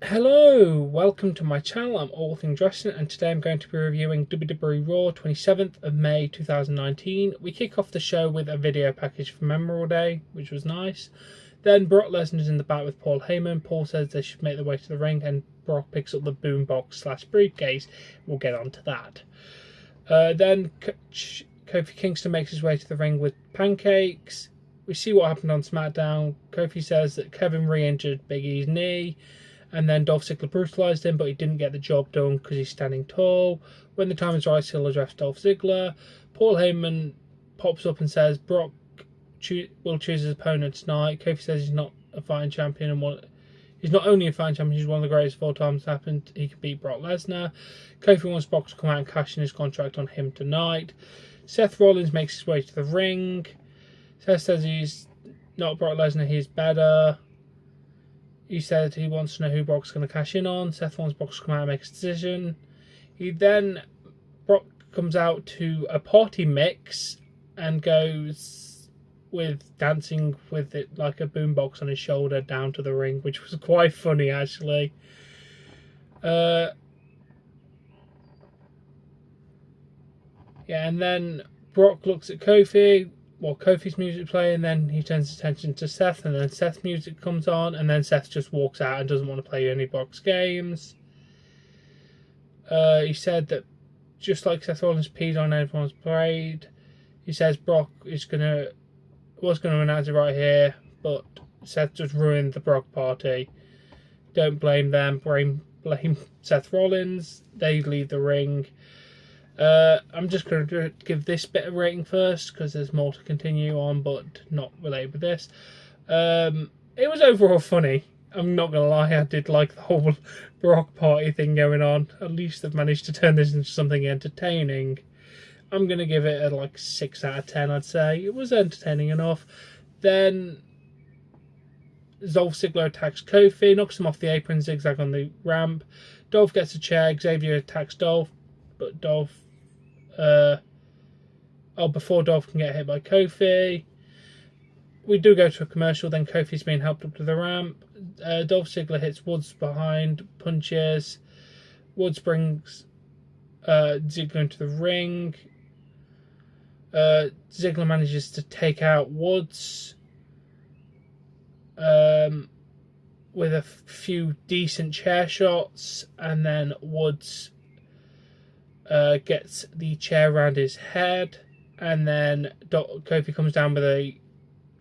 Hello, welcome to my channel. I'm All Things Wrestling, and today I'm going to be reviewing WWE Raw 27th of May 2019. We kick off the show with a video package for Memorial Day, which was nice. Then Brock Lesnar is in the back with Paul Heyman. Paul says they should make their way to the ring, and Brock picks up the boombox / briefcase. We'll get on to that. Then Kofi Kingston makes his way to the ring with pancakes. We see what happened on SmackDown. Kofi says that Kevin re-injured Big E's knee. And then Dolph Ziggler brutalised him, but he didn't get the job done because he's standing tall. When the time is right, he'll address Dolph Ziggler. Paul Heyman pops up and says Brock will choose his opponent tonight. Kofi says he's not a fighting champion, and he's not only a fighting champion, he's one of the greatest of all time. It's happened. He can beat Brock Lesnar. Kofi wants Brock to come out and cash in his contract on him tonight. Seth Rollins makes his way to the ring. Seth says he's not Brock Lesnar, he's better. He said he wants to know who Brock's going to cash in on. Seth wants Brock to come out and make a decision. Brock comes out to a party mix and goes with dancing with it like a boombox on his shoulder down to the ring, which was quite funny actually. And then Brock looks at Kofi while Kofi's music playing, then he turns his attention to Seth, and then Seth's music comes on, and then Seth just walks out and doesn't want to play any Brock's games. He said that just like Seth Rollins peed on everyone's parade, he says Brock was going to announce it right here, but Seth just ruined the Brock party. Don't blame them, blame Seth Rollins. They leave the ring. I'm just going to give this bit of rating first because there's more to continue on, but not related with this. It was overall funny. I'm not going to lie, I did like the whole Brock party thing going on. At least they've managed to turn this into something entertaining. I'm going to give it a 6 out of 10, I'd say. It was entertaining enough. Then Dolph Ziggler attacks Kofi, knocks him off the apron, zigzag on the ramp. Dolph gets a chair, Xavier attacks Dolph, but before Dolph can get hit by Kofi. We do go to a commercial, then Kofi's being helped up to the ramp. Dolph Ziggler hits Woods behind, punches. Woods brings Ziggler into the ring. Ziggler manages to take out Woods with a few decent chair shots, and then Woods gets the chair around his head, and then Kofi comes down with a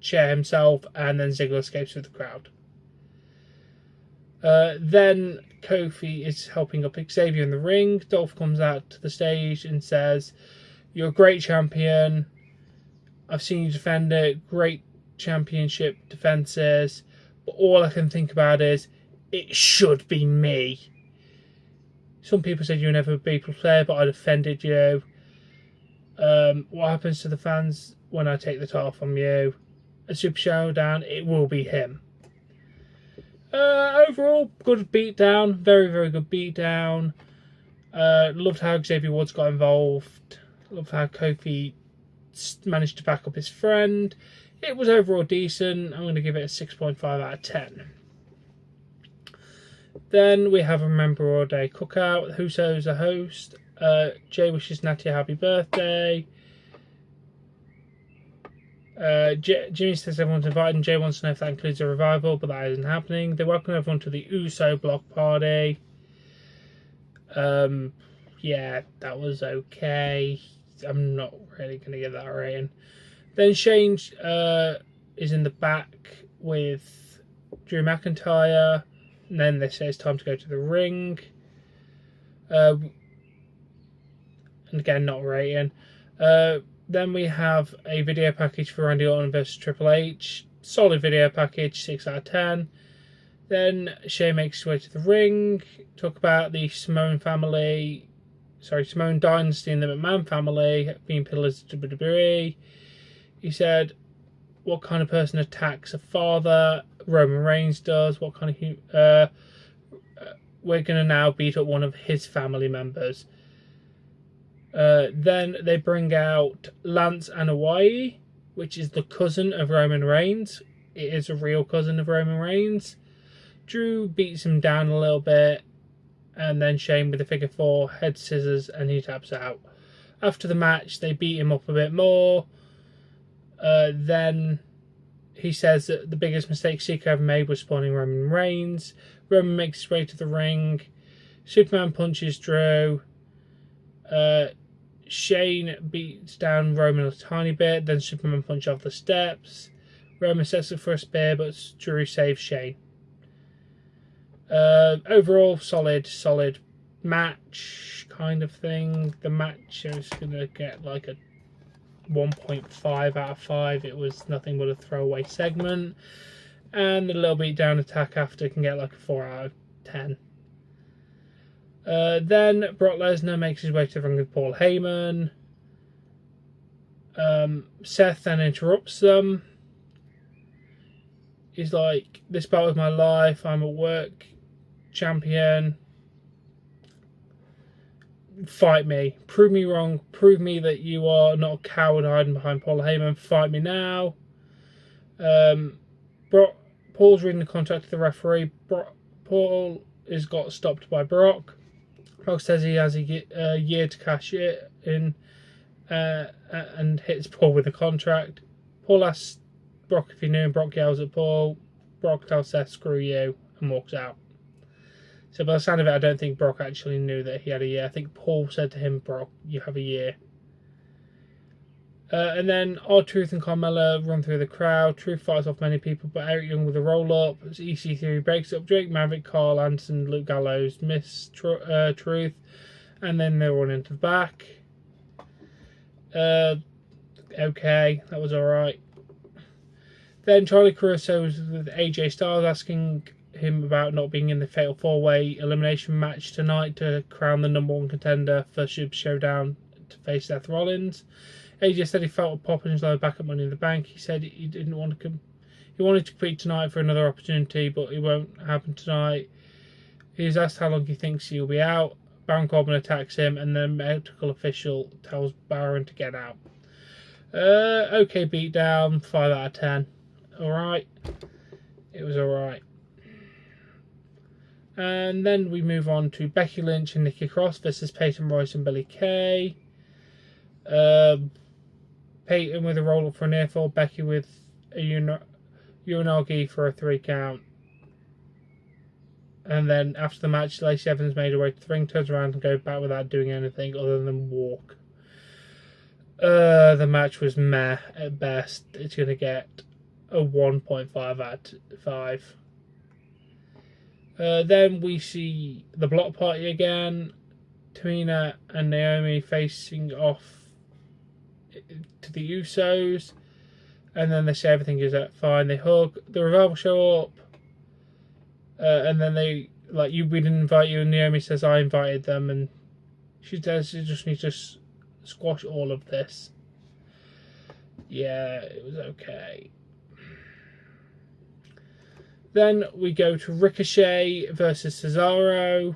chair himself, and then Ziggler escapes with the crowd. Then Kofi is helping up Xavier in the ring. Dolph comes out to the stage and says, "You're a great champion. I've seen you defend it. Great championship defenses. But all I can think about is, it should be me. Some people said you're never a people player, but I defended you. What happens to the fans when I take the title from you? A Super Showdown, it will be him." Overall, good beatdown. Very, very good beatdown. Loved how Xavier Woods got involved. Loved how Kofi managed to back up his friend. It was overall decent. I'm going to give it a 6.5 out of 10. Then we have a Memorial Day cookout. Usos a host. Jay wishes Natty a happy birthday. Jimmy says everyone's invited, and Jay wants to know if that includes a revival, but that isn't happening. They welcome everyone to the Uso block party. Yeah, that was okay. I'm not really going to give that a rating. Then Shane is in the back with Drew McIntyre. And then they say it's time to go to the ring. And again, not rating. Then we have a video package for Randy Orton versus Triple H. Solid video package, 6 out of 10. Then Shane makes his way to the ring. Talk about the Samoan dynasty and the McMahon family being pillars of WWE. He said, what kind of person attacks a father? Roman Reigns does. What kind of we're going to now beat up one of his family members. Then they bring out Lance Anoa'i, which is the cousin of Roman Reigns. It is a real cousin of Roman Reigns. Drew beats him down a little bit, and then Shane with the figure 4, head scissors, and he taps out. After the match, they beat him up a bit more. Then he says that the biggest mistake Sika ever made was spawning Roman Reigns. Roman makes his way to the ring. Superman punches Drew. Shane beats down Roman a tiny bit. Then Superman punches off the steps. Roman sets up for a spear, but Drew saves Shane. Overall, solid match kind of thing. The match is going to get like a 1.5 out of 5. It was nothing but a throwaway segment. And the little beat down attack after can get like a 4 out of 10. Then Brock Lesnar makes his way to the ring with Paul Heyman. Seth then interrupts them. He's like, this battle is my life, I'm a work champion. Fight me. Prove me wrong. Prove me that you are not a coward hiding behind Paul Heyman. Fight me now. Paul's reading the contract to the referee. Paul has got stopped by Brock. Brock says he has a year to cash it in and hits Paul with the contract. Paul asks Brock if he knew, and Brock yells at Paul. Brock tells Seth, screw you, and walks out. So by the sound of it, I don't think Brock actually knew that he had a year. I think Paul said to him, Brock, you have a year. And then R-Truth and Carmella run through the crowd. Truth fights off many people, but Eric Young with a roll-up. EC3 breaks up Drake Maverick, Carl Anderson, Luke Gallows miss Truth. And then they run into the back. Okay, that was alright. Then Charlie Caruso was with AJ Styles asking him about not being in the Fatal 4-Way elimination match tonight to crown the #1 contender for Super Showdown to face Seth Rollins. AJ said he felt a pop in his lower back at Money in the Bank. He said he didn't want to he wanted to compete tonight for another opportunity, but it won't happen tonight. He was asked how long he thinks he'll be out. Baron Corbin attacks him, and the medical official tells Baron to get out. Okay, beatdown, 5 out of 10. Alright. It was alright. And then we move on to Becky Lynch and Nikki Cross versus Peyton Royce and Billie Kay. Peyton with a roll-up for a near fall. Becky with a Uranagi for a 3 count. And then after the match, Lacey Evans made her way to the ring, turns around and goes back without doing anything other than walk. The match was meh at best. It's going to get a 1.5 out of 5. Then we see the block party again. Tamina and Naomi facing off to the Usos. And then they say everything is fine. They hug. The Revival show up. And then they, like, we didn't invite you. And Naomi says, I invited them. And she says you just need to squash all of this. Yeah, it was okay. Then we go to Ricochet versus Cesaro.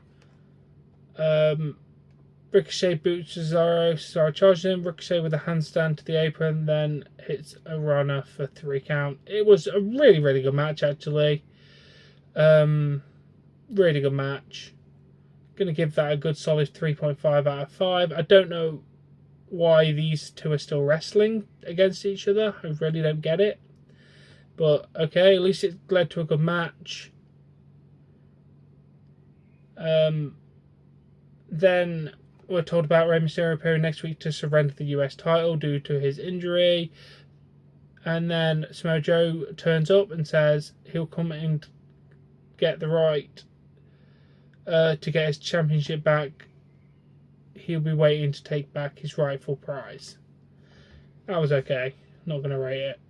Ricochet boots Cesaro. Cesaro charges him. Ricochet with a handstand to the apron, then hits a runner for 3 count. It was a really, really good match, actually. Really good match. Going to give that a good solid 3.5 out of 5. I don't know why these two are still wrestling against each other. I really don't get it. But, okay, at least it led to a good match. Then we're told about Rey Mysterio appearing next week to surrender the US title due to his injury. And then Samoa Joe turns up and says he'll come and get the right to get his championship back. He'll be waiting to take back his rightful prize. That was okay. Not going to rate it.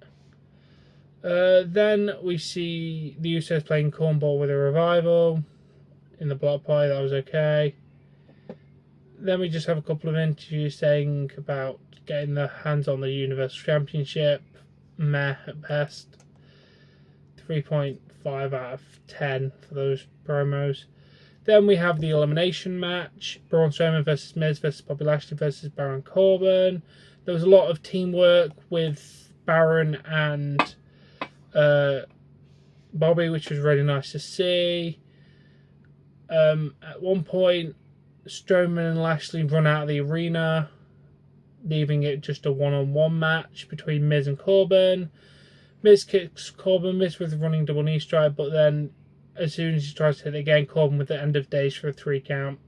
Then we see the Usos playing cornball with a Revival in the block party. That was okay. Then we just have a couple of interviews saying about getting their hands on the Universal Championship. Meh at best. 3.5 out of 10 for those promos. Then we have the elimination match. Braun Strowman versus Miz versus Bobby Lashley versus Baron Corbin. There was a lot of teamwork with Baron and Bobby, which was really nice to see. At one point, Strowman and Lashley run out of the arena, leaving it just a one-on-one match between Miz and Corbin. Miz kicks Corbin, Miz with a running double knee strike, but then as soon as he tries to hit it again, Corbin with the end of days for a 3 count.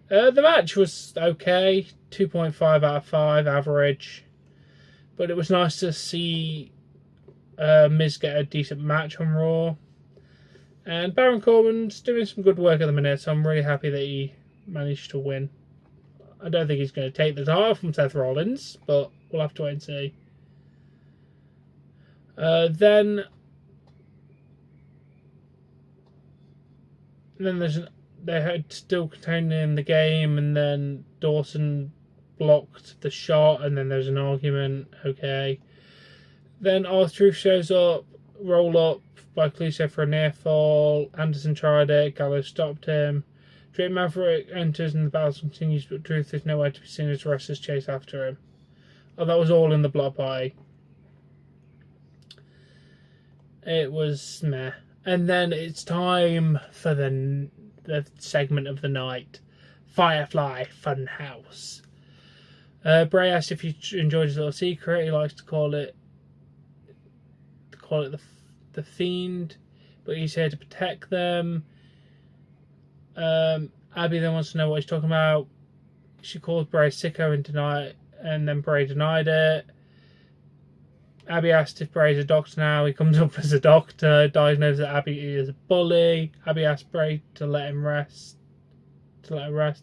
The match was okay, 2.5 out of 5 average, but it was nice to see Miz get a decent match on Raw. And Baron Corbin's doing some good work at the minute, so I'm really happy that he managed to win. I don't think he's going to take the title from Seth Rollins, but we'll have to wait and see. Then they had still containing the game, and then Dawson blocked the shot, and then there's an argument. Okay. Then R-Truth shows up, roll up by Kalisto for a near fall. Anderson tried it, Gallows stopped him. Drake Maverick enters and the battle continues, but Truth is nowhere to be seen as wrestlers chase after him. Oh, that was all in the block party. It was meh. And then it's time for the segment of the night, Firefly Funhouse. Bray asked if he enjoyed his little secret. He likes to call it the Fiend, but he's here to protect them. Abby then wants to know what he's talking about. She calls Bray sicko and then Bray denied it. Abby asked if Bray's a doctor now. He comes up as a doctor, diagnosed that Abby is a bully. Abby asked Bray to let her rest,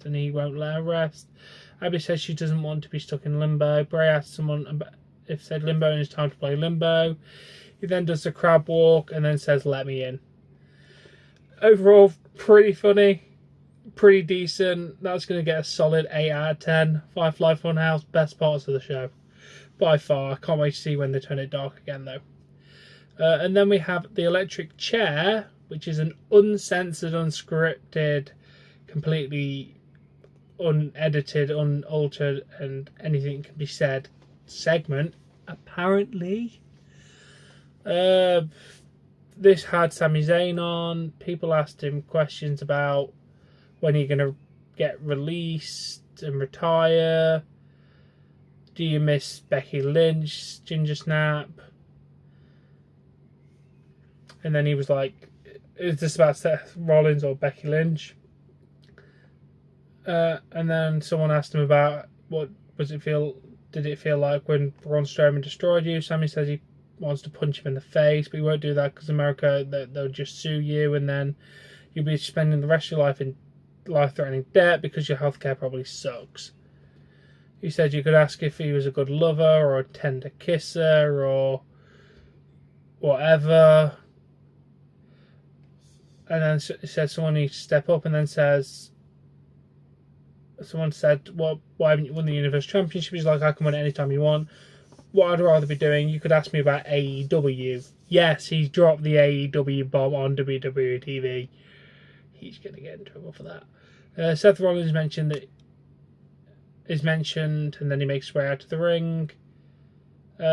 and he won't let her rest. Abby says she doesn't want to be stuck in limbo. Bray asked someone if said limbo and it's time to play limbo. He then does the crab walk and then says, "Let me in." Overall, pretty funny, pretty decent. That's going to get a solid 8 out of 10. Firefly Funhouse, best parts of the show. By far. I can't wait to see when they turn it dark again, though. And then we have the electric chair, which is an uncensored, unscripted, completely unedited, unaltered, and anything can be said segment, apparently. This had Sami Zayn on. People asked him questions about when you're going to get released and retire. Do you miss Becky Lynch, Ginger Snap? And then he was like, is this about Seth Rollins or Becky Lynch? And then someone asked him about did it feel like when Braun Strowman destroyed you? Sami says he wants to punch him in the face, but he won't do that because America, they'll just sue you, and then you'll be spending the rest of your life in life-threatening debt because your healthcare probably sucks. He said you could ask if he was a good lover or a tender kisser or whatever. And then it said someone needs to step up, and then someone said, well, why haven't you won the Universal Championship? He's like, I can win it anytime you want. What I'd rather be doing, you could ask me about AEW. Yes, he's dropped the AEW bomb on WWE TV. He's going to get in trouble for that. Seth Rollins is mentioned, and then he makes his way out of the ring.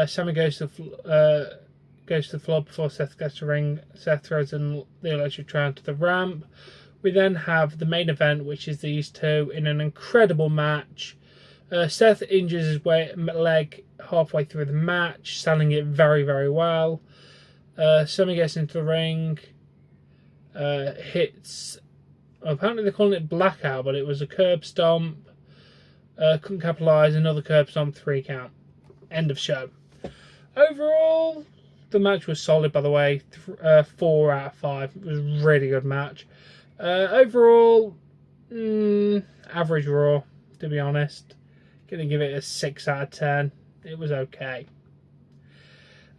Sami goes to the floor before Seth gets to the ring. Seth throws in the electric chair onto the ramp. We then have the main event, which is these two in an incredible match. Seth injures his leg halfway through the match, selling it very, very well. Sami gets into the ring, hits, apparently they're calling it blackout, but it was a curb stomp. Couldn't capitalise, another curb stomp, 3 count. End of show. Overall, the match was solid, by the way. 4 out of 5. It was a really good match. Overall, average Raw, to be honest. Gonna give it a 6 out of 10. It was okay.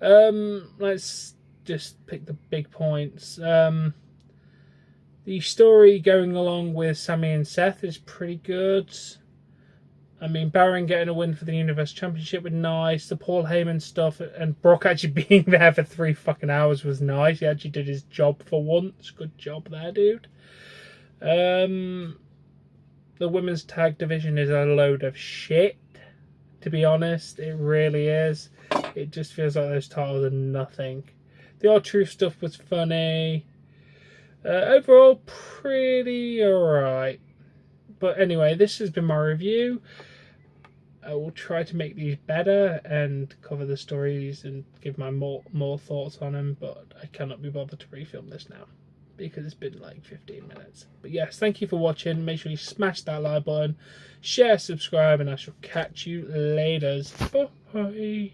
Let's just pick the big points. The story going along with Sami and Seth is pretty good. I mean, Baron getting a win for the Universal Championship was nice. The Paul Heyman stuff and Brock actually being there for 3 fucking hours was nice. He actually did his job for once. Good job there, dude. The women's tag division is a load of shit, to be honest. It really is. It just feels like those titles are nothing. The R-Truth stuff was funny. Overall, pretty alright. But anyway, this has been my review. I will try to make these better and cover the stories and give my more thoughts on them, but I cannot be bothered to refilm this now because it's been like 15 minutes. But yes, thank you for watching. Make sure you smash that like button, share, subscribe, and I shall catch you later. Bye.